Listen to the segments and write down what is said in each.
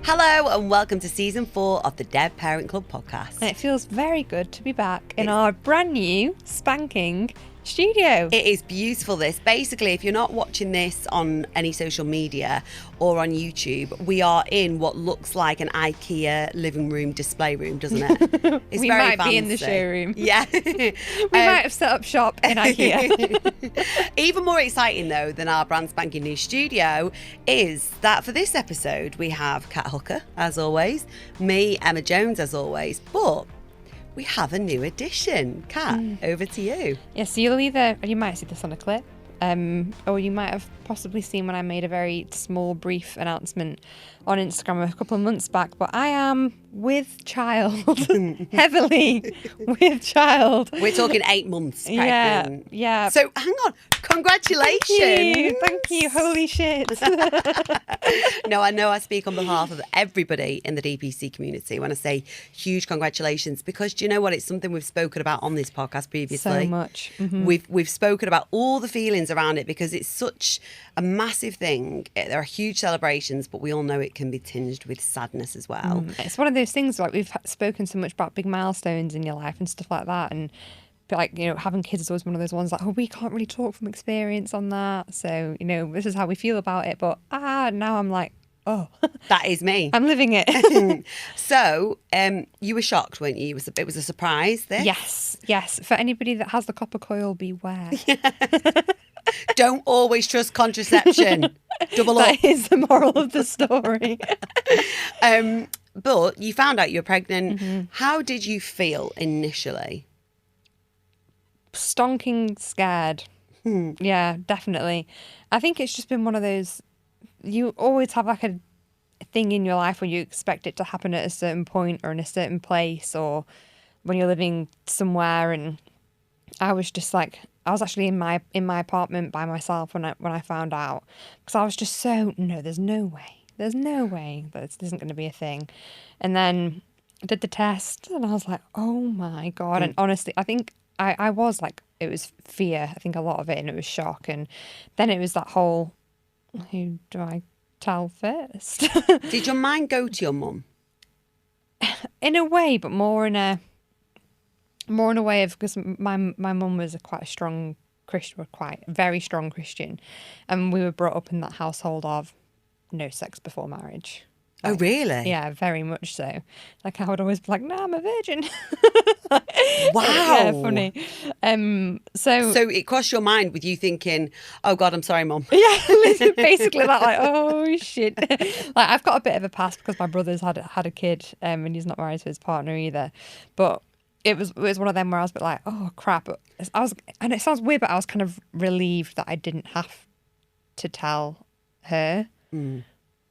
Hello and welcome to season 4 of the Dev Parent Club podcast. And it feels very good to be back in our brand new spanking studio. It is beautiful, this. Basically, if you're not watching this on any social media or on YouTube, we are in what looks like an IKEA living room display room, doesn't it? It's we very might fancy. be in the showroom. Yeah. We might have set up shop in IKEA. Even more exciting, though, than our brand spanking new studio is that for this episode, we have Kat Hooker, as always, me, Emma Jones, as always, but we have a new addition. Kat, over to you. Yeah, so you might see this on a clip, or you might have possibly seen when I made a very small, brief announcement on Instagram a couple of months back, but I am with child, heavily with child. We're talking 8 months pregnant. Yeah. So hang on, congratulations. Thank you. Holy shit. No, I know I speak on behalf of everybody in the DPC community when I say huge congratulations, because do you know what? It's something we've spoken about on this podcast previously. So much. Mm-hmm. We've spoken about all the feelings around it because it's such a massive thing. There are huge celebrations, but we all know it can be tinged with sadness as well. It's one of those things, like, we've spoken so much about big milestones in your life and stuff like that, and like, you know, having kids is always one of those ones like, oh, we can't really talk from experience on that, so, you know, this is how we feel about it, but now I'm like, oh, that is me. I'm living it. So you were shocked, weren't you? It was a surprise, this? Yes, for anybody that has the copper coil, beware. Don't always trust contraception. Double up. That is the moral of the story. But you found out you were pregnant. Mm-hmm. How did you feel initially? Stonking scared. Yeah, definitely. I think it's just been one of those, you always have like a thing in your life where you expect it to happen at a certain point or in a certain place, or when you're living somewhere. And I was just like, I was actually in my apartment by myself when I found out, because I was just so, no, there's no way that this isn't going to be a thing. And then I did the test and I was like, oh my God. And honestly, I think I was like, it was fear, I think a lot of it, and it was shock. And then it was that whole, who do I tell first? Did your mind go to your mum? In a way, but more in a way of, because my mum was quite a strong Christian, very strong Christian, and we were brought up in that household of no sex before marriage. Oh, really? Yeah, very much so. Like, I would always be like, no, I'm a virgin. Wow. Yeah, funny. So it crossed your mind with you thinking, oh God, I'm sorry, Mum. Yeah, basically that, like, oh shit. Like, I've got a bit of a past because my brother's had a kid, and he's not married to his partner either. But it was one of them where I was a bit like, oh crap. And it sounds weird, but I was kind of relieved that I didn't have to tell her.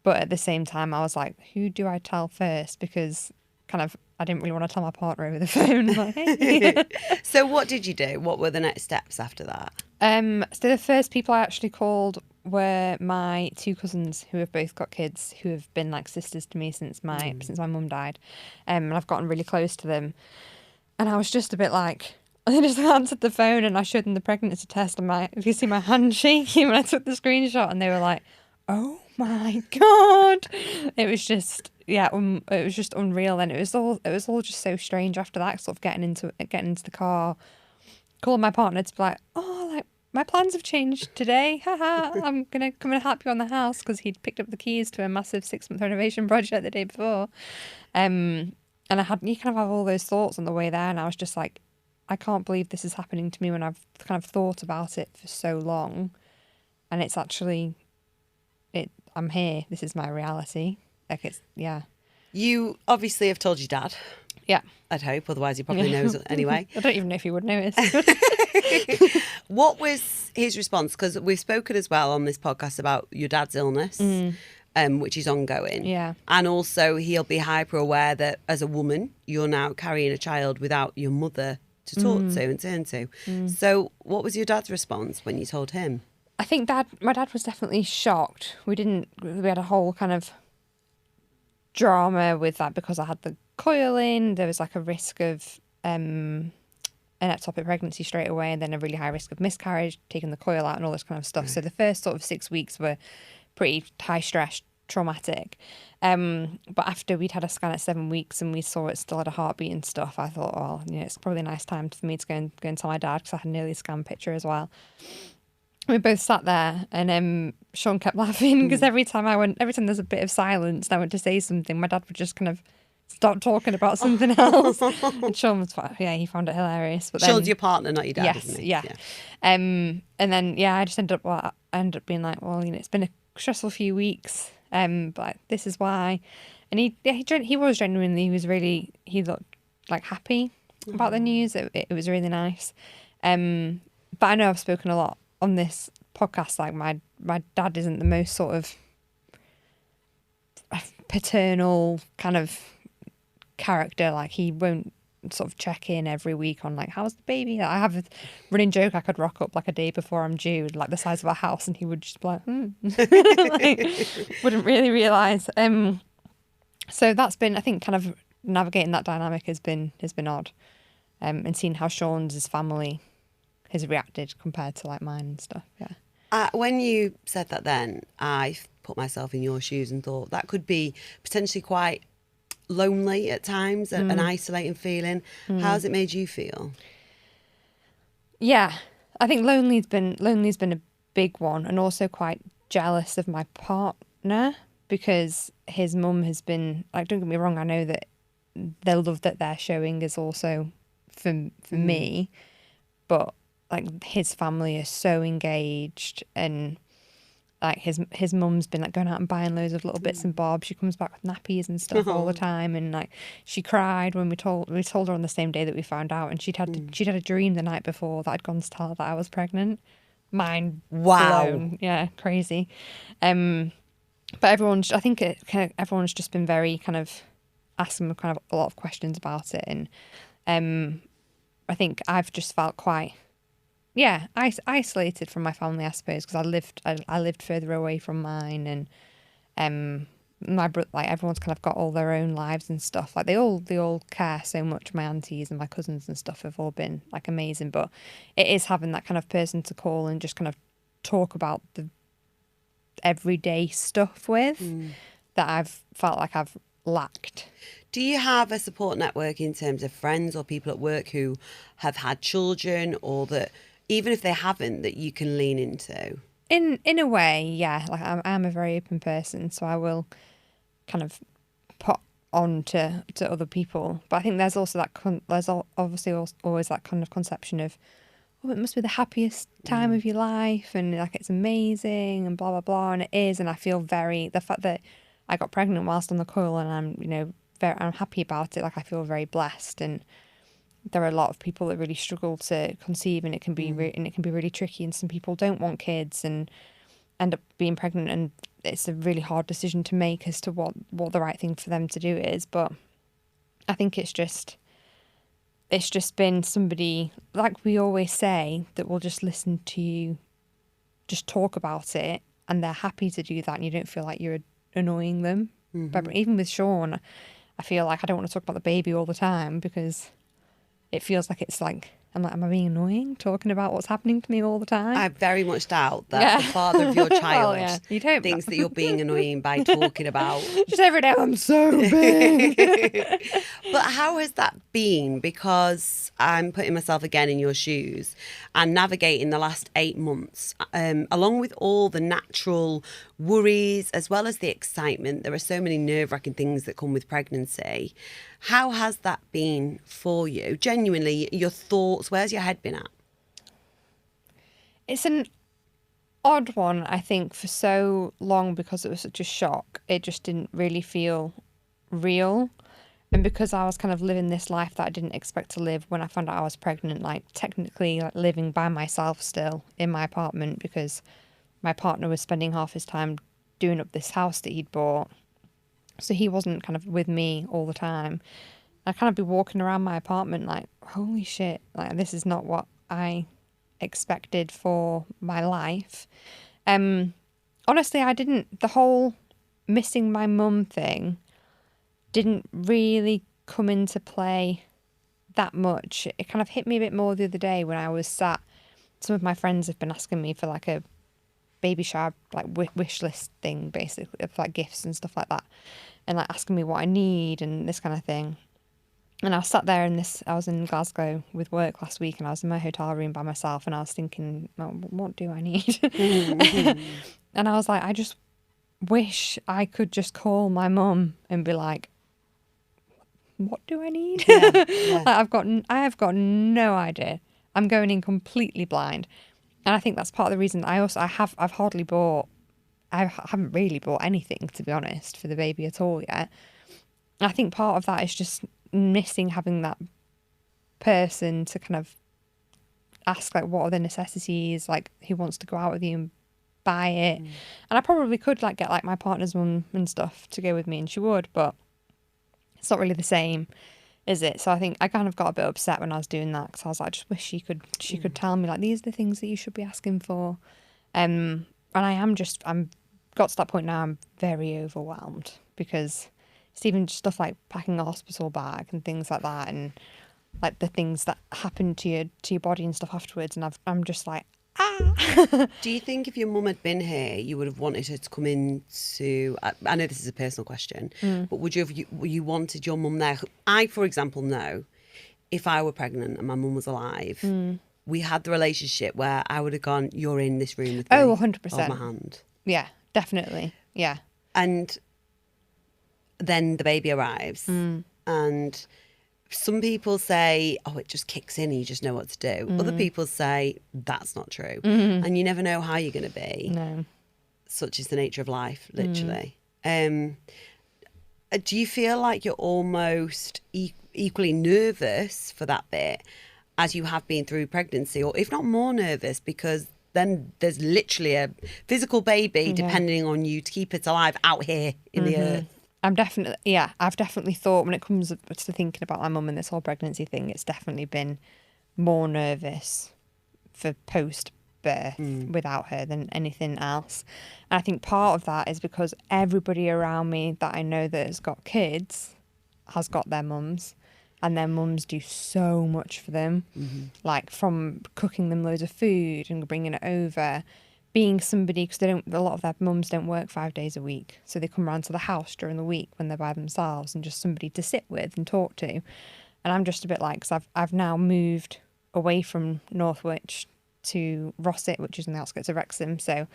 But at the same time, I was like, who do I tell first? Because kind of, I didn't really want to tell my partner over the phone. Like, hey. So what did you do? What were the next steps after that? So the first people I actually called were my 2 cousins who have both got kids, who have been like sisters to me since my mum died. And I've gotten really close to them. And I was just a bit like, I just answered the phone and I showed them the pregnancy test, and you can see my hand shaking when I took the screenshot, and they were like, oh my God. It was just, yeah, it was just unreal. And it was all just so strange after that, sort of getting into the car, calling my partner to be like, oh, like, my plans have changed today. Haha, I'm going to come and help you on the house, because he'd picked up the keys to a massive 6-month renovation project the day before. And you kind of have all those thoughts on the way there, and I was just like, I can't believe this is happening to me when I've kind of thought about it for so long, and it's actually, I'm here. This is my reality. Like, it's, yeah. You obviously have told your dad. Yeah. I'd hope, otherwise he probably knows anyway. I don't even know if he would notice. What was his response? Because we've spoken as well on this podcast about your dad's illness. Which is ongoing. Yeah. And also he'll be hyper aware that as a woman, you're now carrying a child without your mother to talk to and turn to. So what was your dad's response when you told him? I think my dad was definitely shocked. We had a whole kind of drama with that, because I had the coil in. There was like a risk of an ectopic pregnancy straight away, and then a really high risk of miscarriage, taking the coil out and all this kind of stuff. So the first sort of 6 weeks were pretty high stress, traumatic. But after we'd had a scan at 7 weeks and we saw it still had a heartbeat and stuff, I thought, oh, it's probably a nice time for me to go and tell my dad, because I had an early scan picture as well. We both sat there, and Sean kept laughing because every time there's a bit of silence and I went to say something, my dad would just kind of start talking about something else. And Sean was he found it hilarious. But Sean's your partner, not your dad, yes, isn't he? yeah. And then I just ended up being like, well, it's been a stressful few weeks, but this is why. And he was genuinely, he looked like happy about the news. It was really nice. But I know I've spoken a lot on this podcast, like my dad isn't the most sort of paternal kind of character. Like, he won't sort of check in every week on like, how's the baby. I have a running joke, I could rock up like a day before I'm due, like the size of a house, and he would just be like, like, wouldn't really realise. So that's been, I think, kind of navigating that dynamic has been odd, and seeing how Sean's family has reacted compared to like mine and stuff. When you said that, then I put myself in your shoes and thought that could be potentially quite lonely at times, an isolating feeling. How's it made you feel? Yeah, I think lonely's been a big one, and also quite jealous of my partner, because his mum has been, like, don't get me wrong, I know that the love that they're showing is also for me, but like his family is so engaged, and like his mum's been like going out and buying loads of little bits and bobs. She comes back with nappies and stuff all the time, and like she cried when we told her on the same day that we found out, and she'd had a dream the night before that I'd gone to tell her that I was pregnant. Mind blown. Yeah, crazy. But everyone's just been very kind of asking kind of a lot of questions about it, and I think I've just felt quite isolated from my family, I suppose, because I lived further away from mine, and like everyone's kind of got all their own lives and stuff. Like they all care so much. My aunties and my cousins and stuff have all been like amazing, but it is having that kind of person to call and just kind of talk about the everyday stuff with that I've felt like I've lacked. Do you have a support network in terms of friends or people at work who have had children, or that even if they haven't, that you can lean into? In a way, yeah. Like I'm a very open person, so I will kind of put on to other people. But I think there's also there's obviously always that kind of conception of, oh, it must be the happiest time of your life, and like it's amazing and blah blah blah, and it is. And I feel the fact that I got pregnant whilst on the coil, and I'm happy about it. Like, I feel very blessed, and there are a lot of people that really struggle to conceive, and it can be really tricky, and some people don't want kids and end up being pregnant, and it's a really hard decision to make as to what the right thing for them to do is. But I think it's just been somebody, like we always say, that will just listen to you just talk about it, and they're happy to do that, and you don't feel like you're annoying them. But even with Sean, I feel like I don't want to talk about the baby all the time, because it feels like it's like, am I being annoying talking about what's happening to me all the time? I very much doubt that the father of your child you thinks that you're being annoying by talking about... Just every day, I'm so big. But how has that been? Because I'm putting myself again in your shoes and navigating the last 8 months, along with all the natural worries as well as the excitement. There are so many nerve-wracking things that come with pregnancy. How has that been for you? Genuinely, your thoughts, where's your head been at? It's an odd one, I think, for so long, because it was such a shock. It just didn't really feel real. And because I was kind of living this life that I didn't expect to live when I found out I was pregnant, like technically like living by myself still in my apartment, because my partner was spending half his time doing up this house that he'd bought. So he wasn't kind of with me all the time. I'd kind of be walking around my apartment like, holy shit, like this is not what I expected for my life. Honestly, the whole missing my mum thing didn't really come into play that much. It kind of hit me a bit more the other day when I was sat. Some of my friends have been asking me for like a baby shower like wish list thing, basically, of like gifts and stuff like that, and like asking me what I need and this kind of thing. And I sat there I was in Glasgow with work last week, and I was in my hotel room by myself, and I was thinking, oh, what do I need? And I was like, I just wish I could just call my mum and be like, what do I need? Yeah, yeah. Like, I have got no idea. I'm going in completely blind. And I think that's part of the reason I haven't really bought anything, to be honest, for the baby at all yet. I think part of that is just missing having that person to kind of ask, like, what are the necessities, like, who wants to go out with you and buy it. And I probably could like get like my partner's mum and stuff to go with me, and she would, but it's not really the same, is it? So I think I kind of got a bit upset when I was doing that, because I was like, I just wish she could tell me, like, these are the things that you should be asking for. And I'm got to that point now, I'm very overwhelmed, because it's even just stuff like packing a hospital bag and things like that, and like the things that happen to your body and stuff afterwards. And I'm just like, Do you think if your mum had been here, you would have wanted her to come into... I know this is a personal question, but would you wanted your mum there? I, for example, know if I were pregnant and my mum was alive, we had the relationship where I would have gone, you're in this room with me. Oh, 100%. Hold my hand. Yeah, definitely. Yeah. And then the baby arrives, and some people say, oh, it just kicks in and you just know what to do. Other people say that's not true. And you never know how you're going to be. No. Such is the nature of life, literally. Do you feel like you're almost equally nervous for that bit as you have been through pregnancy, or if not more nervous, because then there's literally a physical baby depending on you to keep it alive out here in the earth? I've definitely thought, when it comes to thinking about my mum and this whole pregnancy thing, it's definitely been more nervous for post-birth without her than anything else. And I think part of that is because everybody around me that I know that has got kids has got their mums, and their mums do so much for them, like from cooking them loads of food and bringing it over, being somebody, because a lot of their mums don't work 5 days a week, so they come around to the house during the week when they're by themselves, and just somebody to sit with and talk to. And I'm just a bit like, because I've now moved away from Northwich to Rossett, which is on the outskirts of Wrexham, so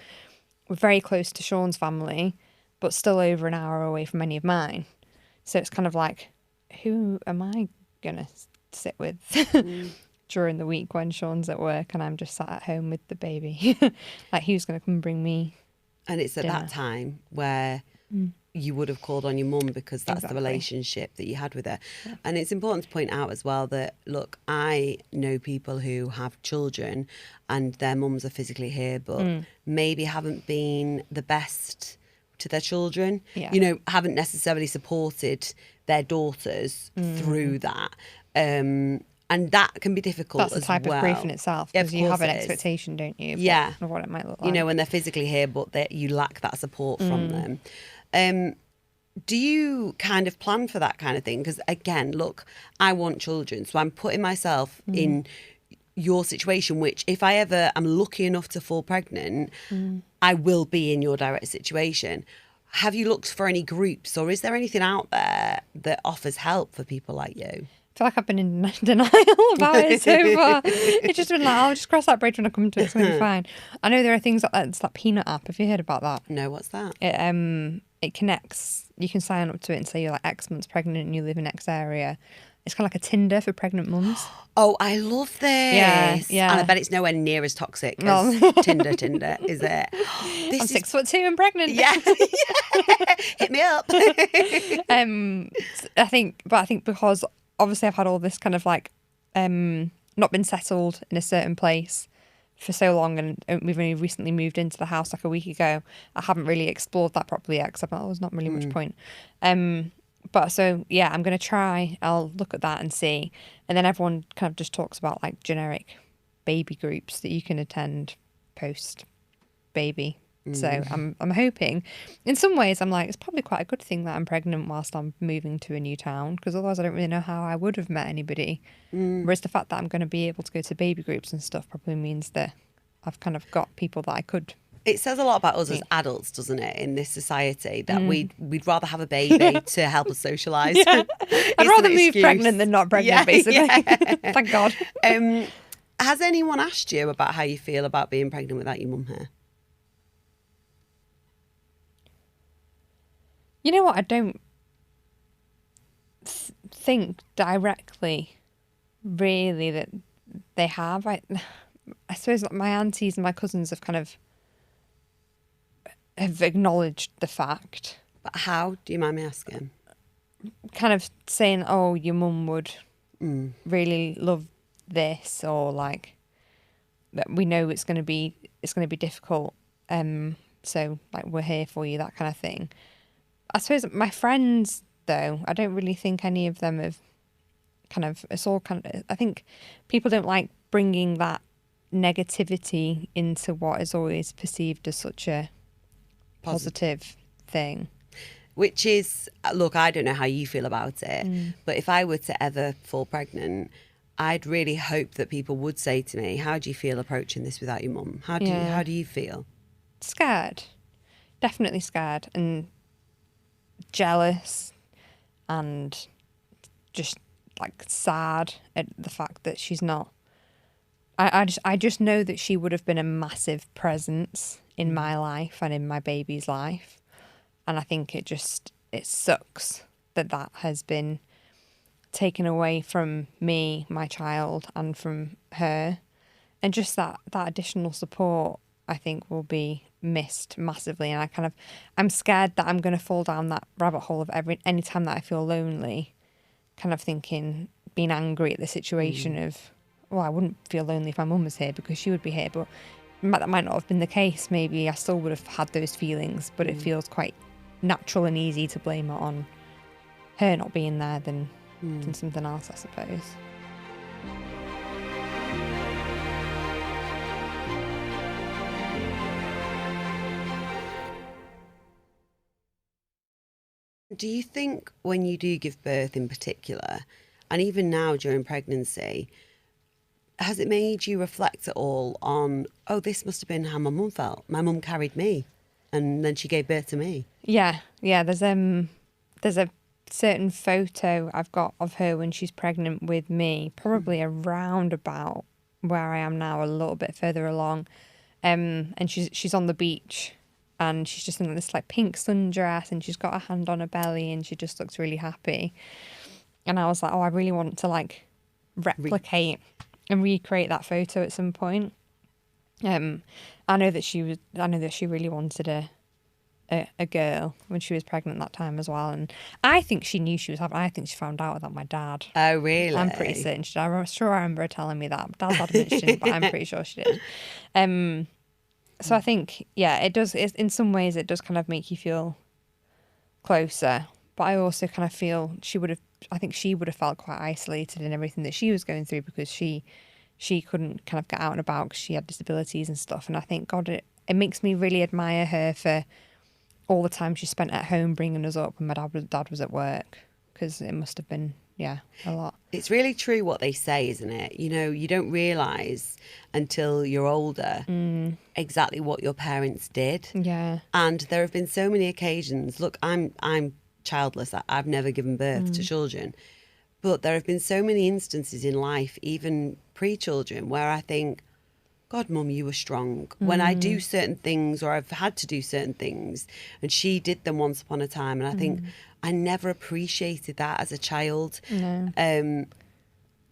we're very close to Sean's family, but still over an hour away from any of mine. So it's kind of like, who am I gonna sit with during the week when Sean's at work and I'm just sat at home with the baby? Like, who's going to come and bring me And it's at dinner? that time where you would have called on your mum, because that's Exactly. the relationship that you had with her. Yeah. And it's important to point out as well that, look, I know people who have children and their mums are physically here, but maybe haven't been the best to their children, you know, haven't necessarily supported their daughters through that. And that can be difficult as well. That's a type of grief in itself, because you have an expectation, don't you, of what it might look like. You know, when they're physically here, but you lack that support from them. Do you kind of plan for that kind of thing? Because, again, look, I want children, so I'm putting myself in your situation, which if I ever am lucky enough to fall pregnant, I will be in your direct situation. Have you looked for any groups, or is there anything out there that offers help for people like you? I feel like I've been in denial about it so far. It's just been like, I'll just cross that bridge when I come to it. It's going to be fine. I know there are things like that. It's that Peanut app. Have you heard about that? No, what's that? It connects. You can sign up to it and say you're like X months pregnant and you live in X area. It's kind of like a Tinder for pregnant mums. Oh, I love this. Yeah. And I bet it's nowhere near as toxic as Tinder, is it? I'm 6'2" and pregnant. Yeah. Hit me up. I think because obviously I've had all this kind of like not been settled in a certain place for so long, and we've only recently moved into the house like a week ago. I haven't really explored that properly yet, because I thought there's not really much point. But so, yeah, I'm going to try. I'll look at that and see. And then everyone kind of just talks about like generic baby groups that you can attend post-baby. So I'm hoping, in some ways, I'm like, it's probably quite a good thing that I'm pregnant whilst I'm moving to a new town, because otherwise I don't really know how I would have met anybody. Whereas the fact that I'm going to be able to go to baby groups and stuff probably means that I've kind of got people that I could It says a lot about us as adults, doesn't it, in this society, that we'd rather have a baby to help us socialise. Yeah. I'd rather move pregnant than not pregnant, basically. Yeah. Thank God. Has anyone asked you about how you feel about being pregnant without your mum here? You know what? I don't think directly, really, that they have. I suppose my aunties and my cousins have acknowledged the fact. But how? Do you mind me asking? Kind of saying, "Oh, your mum would really love this," or like, "That we know it's going to be difficult. So like we're here for you," that kind of thing. I suppose my friends, though, I don't really think any of them have it's all I think people don't like bringing that negativity into what is always perceived as such a positive thing. Which is, look, I don't know how you feel about it, but if I were to ever fall pregnant, I'd really hope that people would say to me, how do you feel approaching this without your mum? How do you feel? Scared. Definitely scared and jealous and just like sad at the fact that she's not. I just know that she would have been a massive presence in my life and in my baby's life. And I think it sucks that has been taken away from me, my child, and from her. And just that additional support, I think, will be missed massively. And I'm scared that I'm going to fall down that rabbit hole of any time that I feel lonely, kind of thinking, being angry at the situation of, well, I wouldn't feel lonely if my mum was here because she would be here. But that might not have been the case. Maybe I still would have had those feelings, but it feels quite natural and easy to blame it on her not being there than something else, I suppose. Do you think when you do give birth in particular, and even now during pregnancy, has it made you reflect at all on, oh, this must have been how my mum felt. My mum carried me and then she gave birth to me. Yeah. There's a certain photo I've got of her when she's pregnant with me, probably around about where I am now, a little bit further along. And she's on the beach and she's just in this like pink sundress and she's got her hand on her belly and she just looks really happy. And I was like, oh, I really want to like replicate and recreate that photo at some point. I know that she really wanted a girl when she was pregnant that time as well, and I think she knew she was having. I think she found out about my dad. Oh, really? I'm pretty certain she did. I'm sure I remember her telling me that. Dad's adamant she didn't, but I'm pretty sure she did. So I think, yeah, it does. In some ways, it does kind of make you feel closer. But I also kind of feel I think she would have felt quite isolated in everything that she was going through because she couldn't kind of get out and about because she had disabilities and stuff. And I think, God, it makes me really admire her for all the time she spent at home bringing us up when my dad was at work, because it must have been, a lot. It's really true what they say, isn't it? You know, you don't realise until you're older exactly what your parents did. Yeah. And there have been so many occasions. Look, I'm childless. I've never given birth to children. But there have been so many instances in life, even pre-children, where I think, God, Mum, you were strong. When I do certain things or I've had to do certain things, and she did them once upon a time, and I think I never appreciated that as a child. No.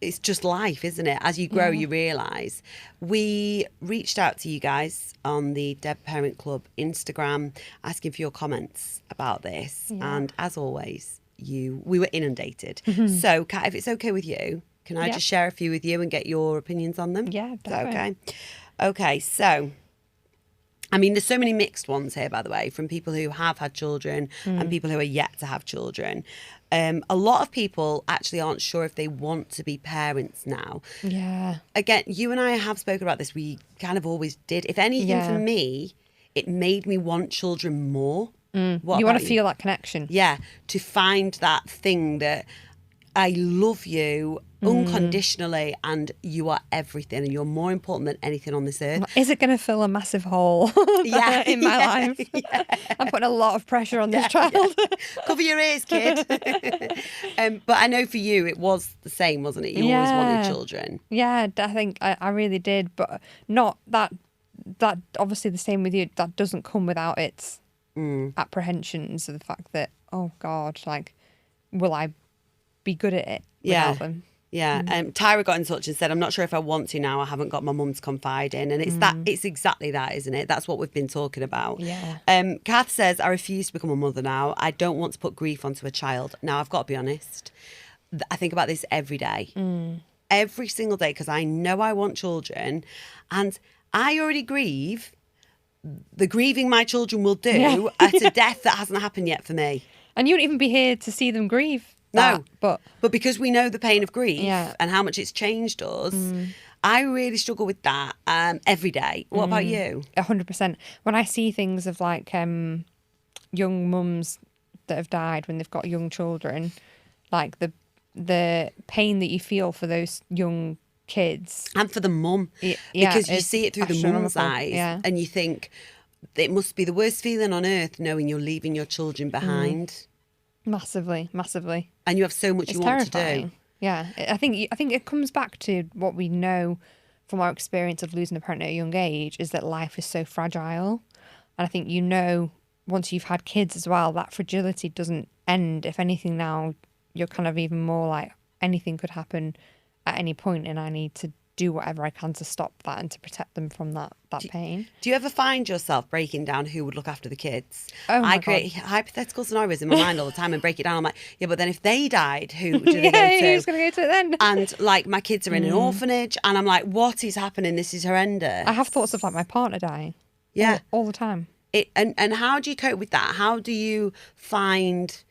It's just life, isn't it? As you grow, you realise. We reached out to you guys on the Dead Parent Club Instagram, asking for your comments about this. Yeah. And as always, we were inundated. So, Kat, if it's okay with you, can I just share a few with you and get your opinions on them? Yeah, definitely. Is that okay? Okay, so, I mean, there's so many mixed ones here, by the way, from people who have had children and people who are yet to have children. A lot of people actually aren't sure if they want to be parents now. Yeah. Again, you and I have spoken about this. We kind of always did. If anything, for me, it made me want children more. You want to feel that connection. Yeah, to find that thing that I love you unconditionally, and you are everything, and you're more important than anything on this earth. Is it going to fill a massive hole in my life? Yeah. I'm putting a lot of pressure on this child. Cover your ears, kid. But I know for you, it was the same, wasn't it? You always wanted children. Yeah, I think I really did, but not that obviously the same with you. That doesn't come without its apprehensions of the fact that, oh God, like, will I be good at it without them? Yeah, Tyra got in touch and said, I'm not sure if I want to now. I haven't got my mum to confide in. And it's exactly that, isn't it? That's what we've been talking about. Yeah. Kath says, I refuse to become a mother now. I don't want to put grief onto a child. Now, I've got to be honest. I think about this every day. Every single day, because I know I want children. And I already grieve the grieving my children will do at a death that hasn't happened yet for me. And you wouldn't even be here to see them grieve. No, but because we know the pain of grief and how much it's changed us, I really struggle with that every day. What about you? 100%. When I see things of like young mums that have died when they've got young children, like the pain that you feel for those young kids. And for the mum. Because you see it through the mum's eyes and you think it must be the worst feeling on earth knowing you're leaving your children behind. Massively. And you have so much you want to do. Yeah, I think it comes back to what we know from our experience of losing a parent at a young age is that life is so fragile. And I think once you've had kids as well, that fragility doesn't end. If anything, now you're kind of even more like anything could happen at any point, and I need to do whatever I can to stop that and to protect them from that pain. Do you ever find yourself breaking down who would look after the kids? I create hypothetical scenarios in my mind all the time and break it down. I'm like, yeah, but then if they died, who do they go to? Who's going to go to it then? And like my kids are in an orphanage and I'm like, what is happening? This is horrendous. I have thoughts of like my partner dying. Yeah. All the time. And how do you cope with that? How do you find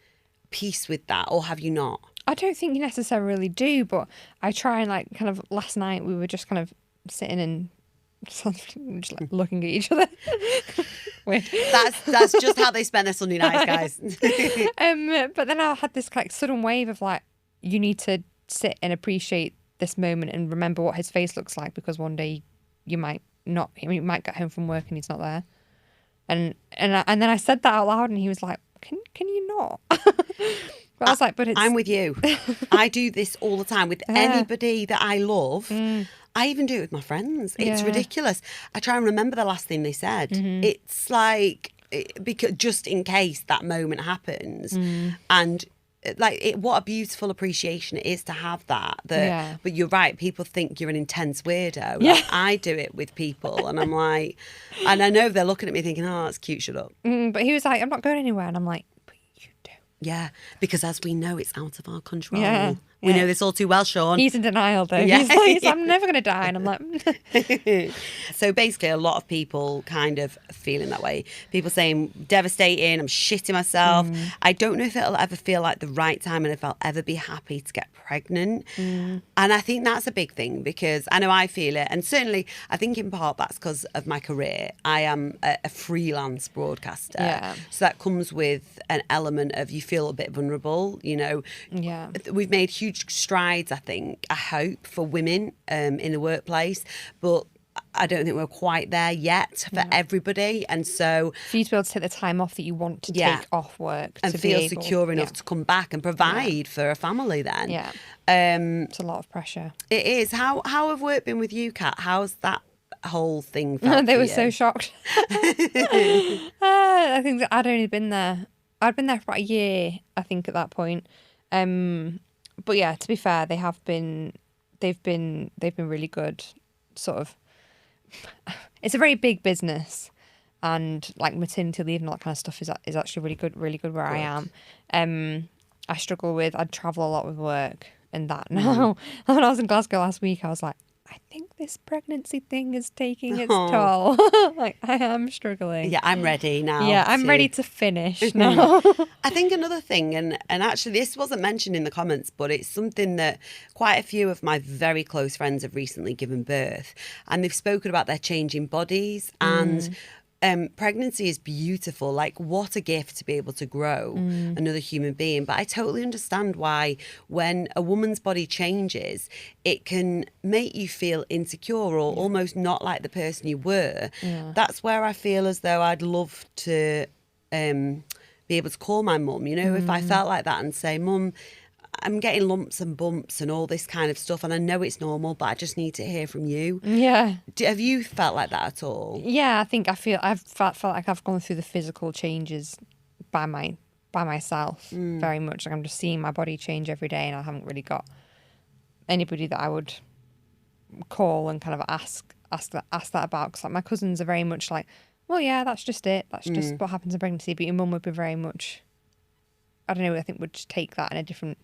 peace with that, or have you not? I don't think you necessarily do, but I try and like kind of last night we were just kind of sitting and just like looking at each other. That's just how they spend their Sunday nights, guys. But then I had this like sudden wave of like, you need to sit and appreciate this moment and remember what his face looks like, because one day you might get home from work and he's not there. And then I said that out loud and he was like, can you not? But I was like, I'm with you. I do this all the time with anybody that I love. I even do it with my friends. It's ridiculous. I try and remember the last thing they said. It's like, because just in case that moment happens. And like, what a beautiful appreciation it is to have that. But you're right, people think you're an intense weirdo. Like, I do it with people and I'm like, and I know they're looking at me thinking, oh, that's cute, shut up. But he was like, I'm not going anywhere. And I'm like, yeah, because as we know, it's out of our control. Yeah, we know this all too well, Sean. He's in denial, though. Yeah. He's like, I'm never going to die. And I'm like... So basically, a lot of people kind of feeling that way. People saying, devastating, I'm shitting myself. I don't know if it'll ever feel like the right time and if I'll ever be happy to get pregnant. And I think that's a big thing, because I know I feel it. And certainly, I think in part that's because of my career. I am a freelance broadcaster. Yeah. So that comes with an element of you feel a bit vulnerable, you know. Yeah. We've made huge strides, I think, I hope, for women in the workplace, but I don't think we're quite there yet for everybody. And so for you to be able to take the time off that you want to take off work and to feel secure enough to come back and provide for a family then. Yeah. It's a lot of pressure. It is. How have work been with you, Kat? How's that whole thing felt They were so shocked. I think that I'd only been there. I'd been there for about a year, I think, at that point. But yeah, to be fair, they've been really good. Sort of, it's a very big business, and like maternity leave and all that kind of stuff is actually really good where I am. I struggle with, I'd travel a lot with work and that now. When I was in Glasgow last week, I was like, I think this pregnancy thing is taking its toll. Like, I am struggling. Yeah, I'm ready now. Yeah, I'm ready to finish now. I think another thing, and actually this wasn't mentioned in the comments, but it's something that quite a few of my very close friends have recently given birth, and they've spoken about their changing bodies and pregnancy is beautiful. Like, what a gift to be able to grow another human being. But I totally understand why when a woman's body changes, it can make you feel insecure or almost not like the person you were. Yeah. That's where I feel as though I'd love to be able to call my mum, you know, if I felt like that and say, Mum, I'm getting lumps and bumps and all this kind of stuff, and I know it's normal, but I just need to hear from you. Yeah. Have you felt like that at all? Yeah, I think I've felt like I've gone through the physical changes by myself very much. Like, I'm just seeing my body change every day, and I haven't really got anybody that I would call and kind of ask that about. Because like my cousins are very much like, well, yeah, that's just it. That's just what happens in pregnancy. But your mum would be very much, I don't know, I think would just take that in a different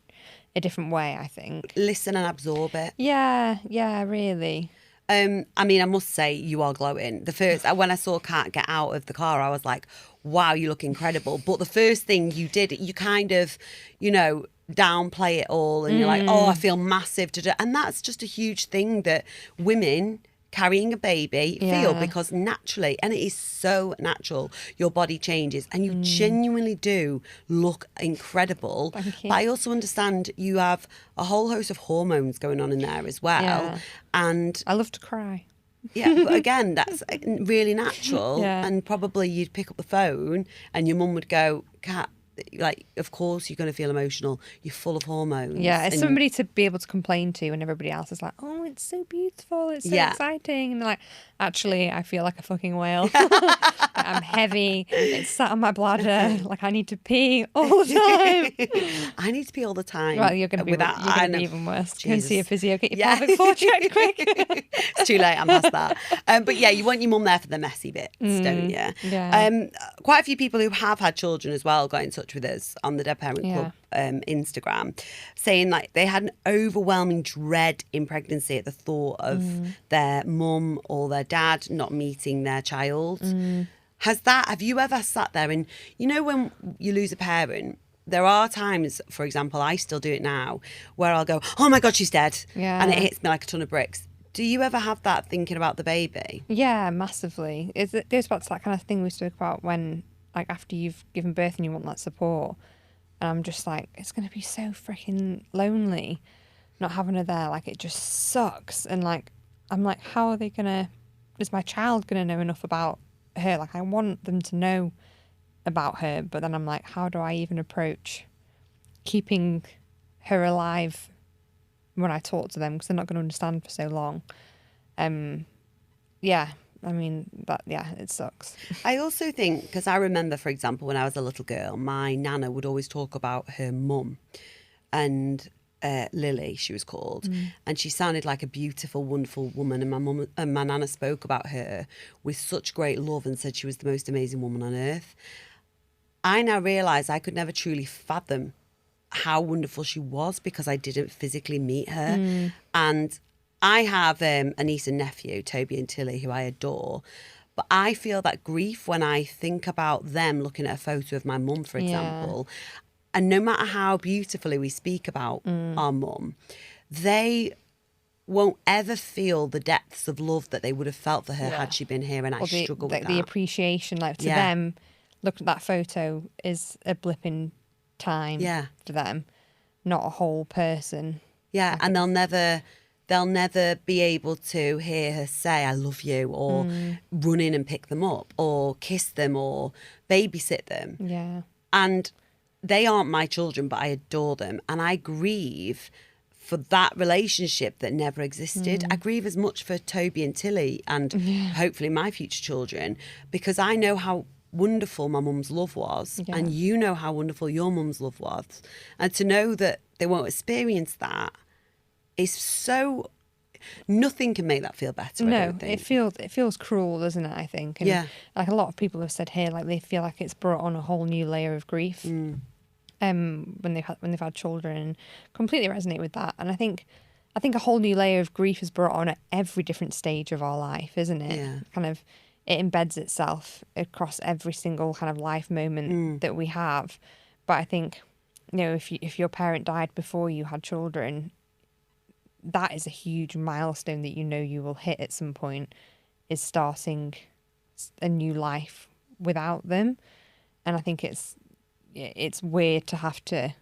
way, I think. Listen and absorb it. Yeah, really. I mean, I must say you are glowing. When I saw Kat get out of the car, I was like, wow, you look incredible. But the first thing you did, you kind of, you know, downplay it all and you're like, oh, I feel massive to do. And that's just a huge thing that women carrying a baby feel, because naturally, and it is so natural, your body changes and you genuinely do look incredible. Thank you. But I also understand you have a whole host of hormones going on in there as well. Yeah. And I love to cry. yeah, but again, that's really natural. Yeah. And probably you'd pick up the phone and your mum would go, Kat, like, of course you're going to feel emotional. You're full of hormones. Yeah, it's And- somebody to be able to complain to, and everybody else is like, oh, it's so beautiful, it's so exciting. And they're like, actually, I feel like a fucking whale. I'm heavy, it's sat on my bladder, like I need to pee all the time. I need to pee all the time. Well, you're going to be even worse. Go and see a physio, get your pelvic floor checked quick. It's too late, I'm past that. But yeah, you want your mum there for the messy bits, don't you? Yeah. Quite a few people who have had children as well got in touch with us on the Dead Parent Club Instagram, saying like they had an overwhelming dread in pregnancy at the thought of their mum or their dad not meeting their child. Have you ever sat there and, you know, when you lose a parent, there are times, for example, I still do it now, where I'll go, oh my God, she's dead. Yeah. And it hits me like a ton of bricks. Do you ever have that thinking about the baby? Yeah, massively. It goes back to that kind of thing we spoke about when, like, after you've given birth and you want that support. And I'm just like, it's going to be so freaking lonely not having her there. Like, it just sucks. And, like, I'm like, how are they going to, is my child going to know enough about her? Like, I want them to know about her. But then I'm like, how do I even approach keeping her alive when I talk to them? Because they're not going to understand for so long. Yeah. I mean, it sucks. I also think, because I remember, for example, when I was a little girl, my nana would always talk about her mum, and Lily, she was called, and she sounded like a beautiful, wonderful woman. And my mum and my nana spoke about her with such great love and said she was the most amazing woman on earth. I now realise I could never truly fathom how wonderful she was because I didn't physically meet her. And I have a niece and nephew, Toby and Tilly, who I adore. But I feel that grief when I think about them looking at a photo of my mum, for example. And no matter how beautifully we speak about our mum, they won't ever feel the depths of love that they would have felt for her had she been here. And I struggle with that. The appreciation, like, to them, looking at that photo is a blip in time for them, not a whole person. Yeah, and they'll never be able to hear her say, I love you, or run in and pick them up, or kiss them, or babysit them. Yeah. And they aren't my children, but I adore them. And I grieve for that relationship that never existed. I grieve as much for Toby and Tilly and hopefully my future children, because I know how wonderful my mum's love was, and you know how wonderful your mum's love was. And to know that they won't experience that, it's so, nothing can make that feel better. I don't think. it feels cruel, doesn't it? I think. And like a lot of people have said here, like they feel like it's brought on a whole new layer of grief. When they've had children, and completely resonate with that. And I think a whole new layer of grief is brought on at every different stage of our life, isn't it? Yeah. Kind of, it embeds itself across every single kind of life moment that we have. But I think, you know, if your parent died before you had children, that is a huge milestone that you know you will hit at some point, is starting a new life without them. And I think it's weird to have to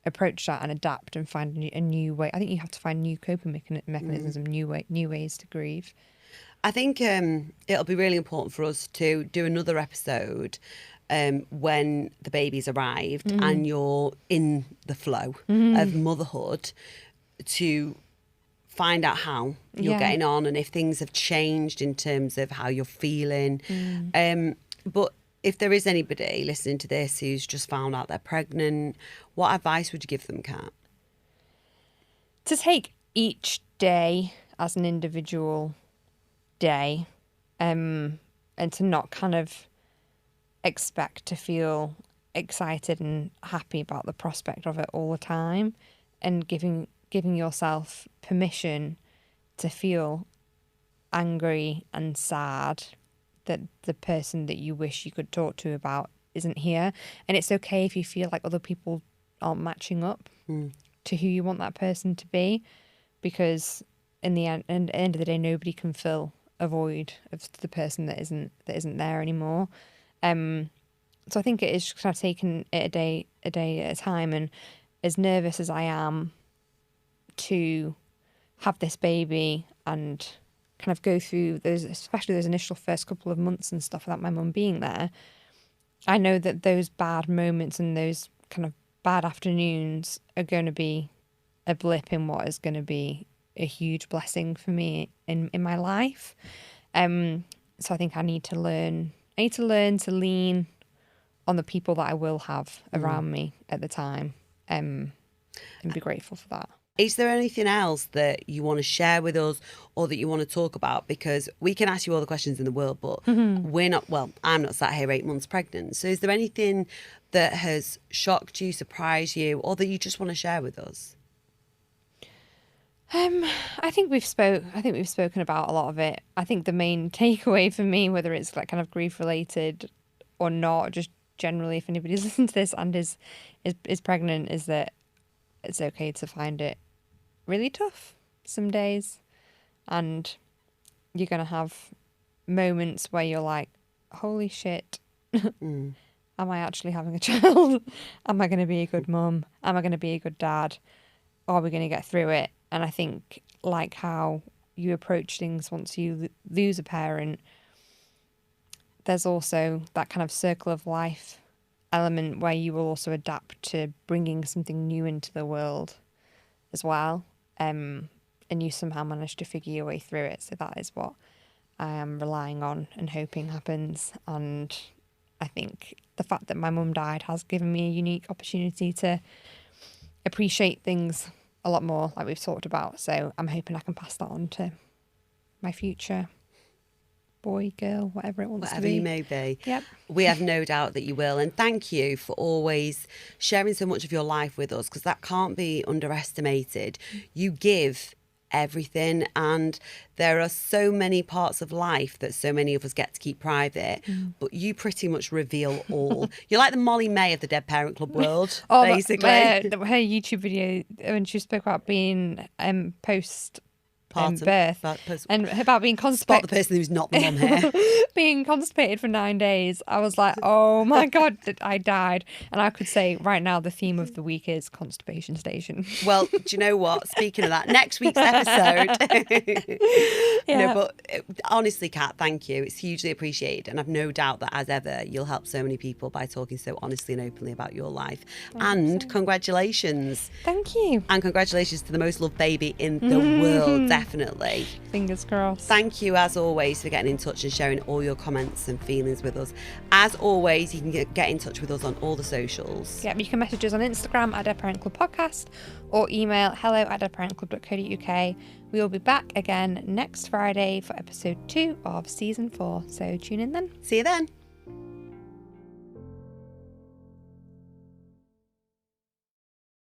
approach that and adapt and find a new way. I think you have to find new coping mechanisms and new ways to grieve. I think it'll be really important for us to do another episode when the baby's arrived and you're in the flow of motherhood, to find out how you're getting on and if things have changed in terms of how you're feeling. But if there is anybody listening to this who's just found out they're pregnant, what advice would you give them, Kat? To take each day as an individual day, and to not kind of expect to feel excited and happy about the prospect of it all the time, and giving yourself permission to feel angry and sad that the person that you wish you could talk to about isn't here. And it's okay if you feel like other people aren't matching up to who you want that person to be, because in the end, at the end of the day, nobody can fill a void of the person that isn't there anymore. So I think it is just kind of taking it a day at a time. And as nervous as I am to have this baby and kind of go through those, especially those initial first couple of months and stuff without my mum being there, I know that those bad moments and those kind of bad afternoons are going to be a blip in what is going to be a huge blessing for me in my life. So I think I need to learn to lean on the people that I will have around me at the time, and be grateful for that. Is there anything else that you want to share with us or that you want to talk about? Because we can ask you all the questions in the world, but I'm not sat here 8 months pregnant. So is there anything that has shocked you, surprised you, or that you just want to share with us? I think we've spoken about a lot of it. I think the main takeaway for me, whether it's like kind of grief related or not, just generally, if anybody's listening to this and is pregnant, is that it's okay to find it really tough some days, and you're gonna have moments where you're like, holy shit, am I actually having a child? Am I going to be a good mum? Am I going to be a good dad? Are we going to get through it? And I think, like how you approach things once you lose a parent, there's also that kind of circle of life element where you will also adapt to bringing something new into the world as well. And you somehow manage to figure your way through it. So that is what I am relying on and hoping happens. And I think the fact that my mum died has given me a unique opportunity to appreciate things a lot more, like we've talked about. So I'm hoping I can pass that on to my future boy, girl, whatever it wants to be. Whatever you may be. Yep. We have no doubt that you will. And thank you for always sharing so much of your life with us, because that can't be underestimated. You give everything, and there are so many parts of life that so many of us get to keep private, but you pretty much reveal all. You're like the Molly May of the Dead Parent Club world, basically. Her YouTube video when she spoke about being post birth and about being constipated. Spot the person who's not the mum here. Being constipated for 9 days. I was like, oh my God, I died. And I could say right now the theme of the week is constipation station. Well, do you know what? Speaking of that, next week's episode. Yeah. No, but honestly, Kat, thank you. It's hugely appreciated. And I've no doubt that, as ever, you'll help so many people by talking so honestly and openly about your life. And congratulations. Thank you. And congratulations to the most loved baby in the world, definitely. Fingers crossed. Thank you, as always, for getting in touch and sharing all your comments and feelings with us. As always, you can get in touch with us on all the socials. Yeah, you can message us on Instagram at Dead Parent Club Podcast or email hello@deadparentclub.co.uk. We will be back again next Friday for episode 2 of season 4. So tune in then. See you then.